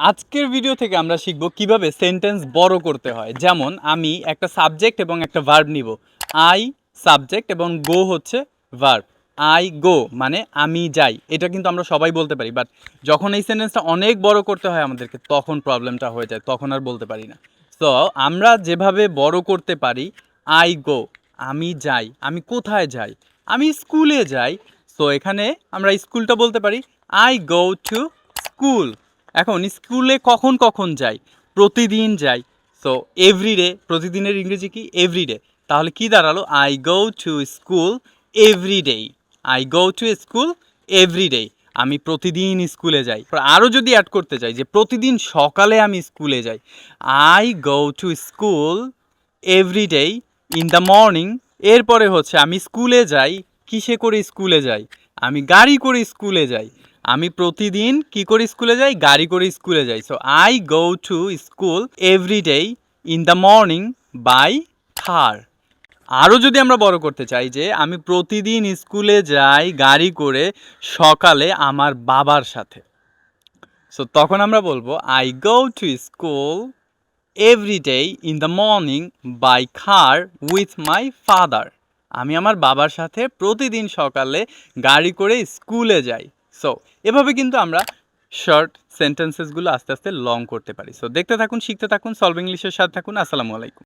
আজকের ভিডিও থেকে আমরা শিখব কিভাবে সেন্টেন্স বড় করতে হয়। যেমন আমি একটা সাবজেক্ট এবং একটা ভার্ব নিব। আই সাবজেক্ট এবং গো হচ্ছে ভার্ব। আই গো মানে আমি যাই, এটা কিন্তু আমরা সবাই বলতে পারি, বাট যখন এই সেন্টেন্সটা অনেক বড় করতে হয় আমাদেরকে, তখন প্রবলেমটা হয়ে যায়, তখন আর বলতে পারি না। তো আমরা যেভাবে বড় করতে পারি, আই গো আমি যাই, আমি কোথায় যাই, আমি স্কুলে যাই। সো এখানে আমরা স্কুলটা বলতে পারি আই গো টু স্কুল। এখন স্কুলে কখন কখন যাই? প্রতিদিন যাই। সো এভরিডে, প্রতিদিনের ইংরেজি কি? এভরিডে। তাহলে কি দাঁড়ালো? I go to school everyday. I go to school everyday. আমি প্রতিদিন স্কুলে যাই। আরও যদি অ্যাড করতে চাই যে প্রতিদিন সকালে আমি স্কুলে যাই, I go to school everyday in the morning. এরপরে হচ্ছে আমি স্কুলে যাই, কিসে করে স্কুলে যাই? আমি গাড়ি করে স্কুলে যাই। আমি প্রতিদিন কি করে স্কুলে যাই? গাড়ি করে স্কুলে যাই। So I go to school everyday in the morning by car. আরও যদি আমরা বড় করতে চাই যে আমি প্রতিদিন স্কুলে যাই গাড়ি করে সকালে আমার বাবার সাথে, সো তখন আমরা বলবো I go to school everyday in the morning by car with my father. আমি আমার বাবার সাথে প্রতিদিন সকালে গাড়ি করে স্কুলে যাই। সো এভাবে কিন্তু আমরা শর্ট সেন্টেন্সেসগুলো আস্তে আস্তে লং করতে পারি। সো দেখতে থাকুন, শিখতে থাকুন, সলভ ইংলিশের সাথে থাকুন। আসসালামু আলাইকুম।